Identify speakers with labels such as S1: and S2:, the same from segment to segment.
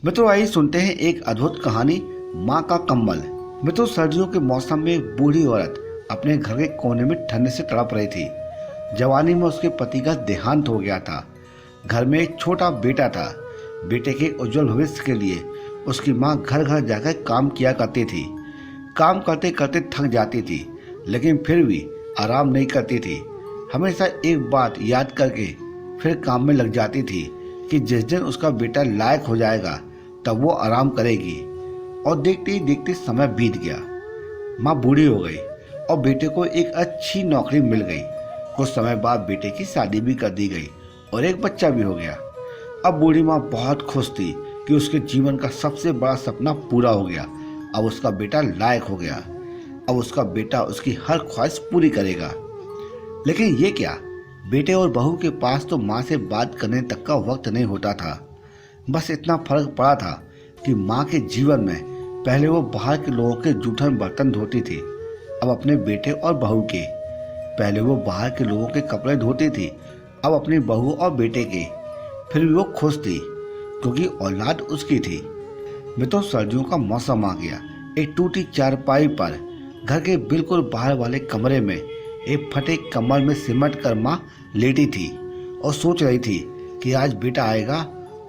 S1: मित्रों, आइए सुनते हैं एक अद्भुत कहानी, माँ का कम्बल। मित्रों, सर्दियों के मौसम में एक बूढ़ी औरत अपने घर के कोने में ठंड से तड़प रही थी। जवानी में उसके पति का देहांत हो गया था। घर में एक छोटा बेटा था। बेटे के उज्जवल भविष्य के लिए उसकी माँ घर घर जाकर काम किया करती थी। काम करते करते थक जाती थी, लेकिन फिर भी आराम नहीं करती थी। हमेशा एक बात याद करके फिर काम में लग जाती थी कि जिस दिन उसका बेटा लायक हो जाएगा तब वो आराम करेगी। और देखते ही देखते समय बीत गया। माँ बूढ़ी हो गई और बेटे को एक अच्छी नौकरी मिल गई। कुछ समय बाद बेटे की शादी भी कर दी गई और एक बच्चा भी हो गया। अब बूढ़ी माँ बहुत खुश थी कि उसके जीवन का सबसे बड़ा सपना पूरा हो गया। अब उसका बेटा लायक हो गया। अब उसका बेटा उसकी हर ख्वाहिश पूरी करेगा। लेकिन ये क्या, बेटे और बहू के पास तो माँ से बात करने तक का वक्त नहीं होता था। बस इतना फर्क पड़ा था कि माँ के जीवन में पहले वो बाहर के लोगों के जूठन बर्तन धोती थी, अब अपने बेटे और बहू के। पहले वो बाहर के लोगों के कपड़े धोती थी, अब अपनी बहू और बेटे के। फिर भी वो खुश थी क्योंकि औलाद उसकी थी। मित्रों, सर्दियों का मौसम आ गया। एक टूटी चारपाई पर घर के बिल्कुल बाहर वाले कमरे में एक फटे कम्बल में सिमट कर माँ लेटी थी और सोच रही थी कि आज बेटा आएगा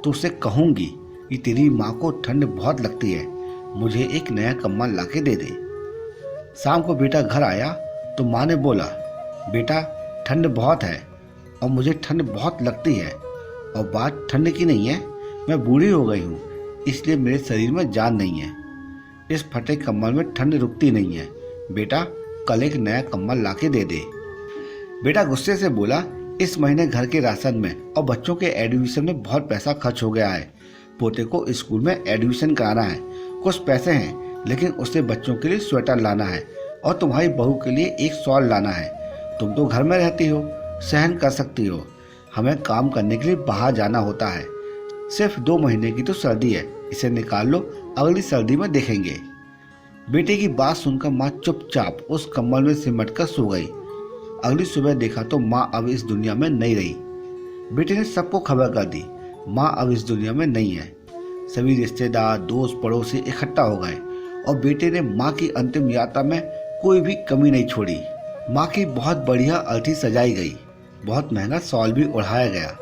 S1: तो उसे कहूँगी कि तेरी माँ को ठंड बहुत लगती है, मुझे एक नया कम्बल लाके दे दे। शाम को बेटा घर आया तो माँ ने बोला, बेटा ठंड बहुत है और मुझे ठंड बहुत लगती है। और बात ठंड की नहीं है, मैं बूढ़ी हो गई हूँ, इसलिए मेरे शरीर में जान नहीं है। इस फटे कम्बल में ठंड रुकती नहीं है। बेटा कल एक नया कम्बल लाके दे दे। बेटा गुस्से से बोला, इस महीने घर के राशन में और बच्चों के एडमिशन में बहुत पैसा खर्च हो गया है। पोते को स्कूल में एडमिशन कराना है, कुछ पैसे हैं, लेकिन उससे बच्चों के लिए स्वेटर लाना है और तुम्हारी बहू के लिए एक शॉल लाना है। तुम तो घर में रहती हो, सहन कर सकती हो, हमें काम करने के लिए बाहर जाना होता है। सिर्फ 2 महीने की तो सर्दी है, इसे निकाल लो, अगली सर्दी में देखेंगे। बेटे की बात सुनकर माँ चुपचाप उस कम्बल में सिमट कर सो गई। अगली सुबह देखा तो माँ अब इस दुनिया में नहीं रही। बेटे ने सबको खबर कर दी, माँ अब इस दुनिया में नहीं है। सभी रिश्तेदार, दोस्त, पड़ोसी इकट्ठा हो गए और बेटे ने माँ की अंतिम यात्रा में कोई भी कमी नहीं छोड़ी। माँ की बहुत बढ़िया अर्थी सजाई गई, बहुत महंगा शॉल भी ओढ़ाया गया।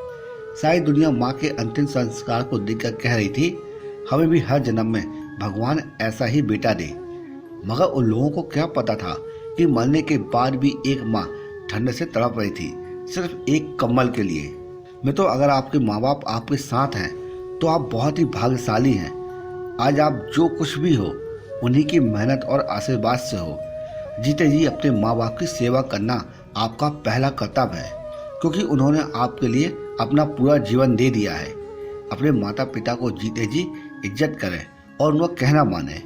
S1: सारी दुनिया माँ के अंतिम संस्कार को देखकर कह रही थी, हमें भी हर जन्म में भगवान ऐसा ही बेटा दे। मगर उन लोगों को क्या पता था कि मरने के बाद भी एक माँ ठंड से तड़प रही थी, सिर्फ एक कम्बल के लिए। मित्रों, अगर आपके माँ बाप आपके साथ हैं तो आप बहुत ही भाग्यशाली हैं। आज आप जो कुछ भी हो उन्हीं की मेहनत और आशीर्वाद से हो। जीते जी अपने माँ बाप की सेवा करना आपका पहला कर्तव्य है, क्योंकि उन्होंने आपके लिए अपना पूरा जीवन दे दिया है। अपने माता पिता को जीते जी इज्जत करें और उनका कहना माने।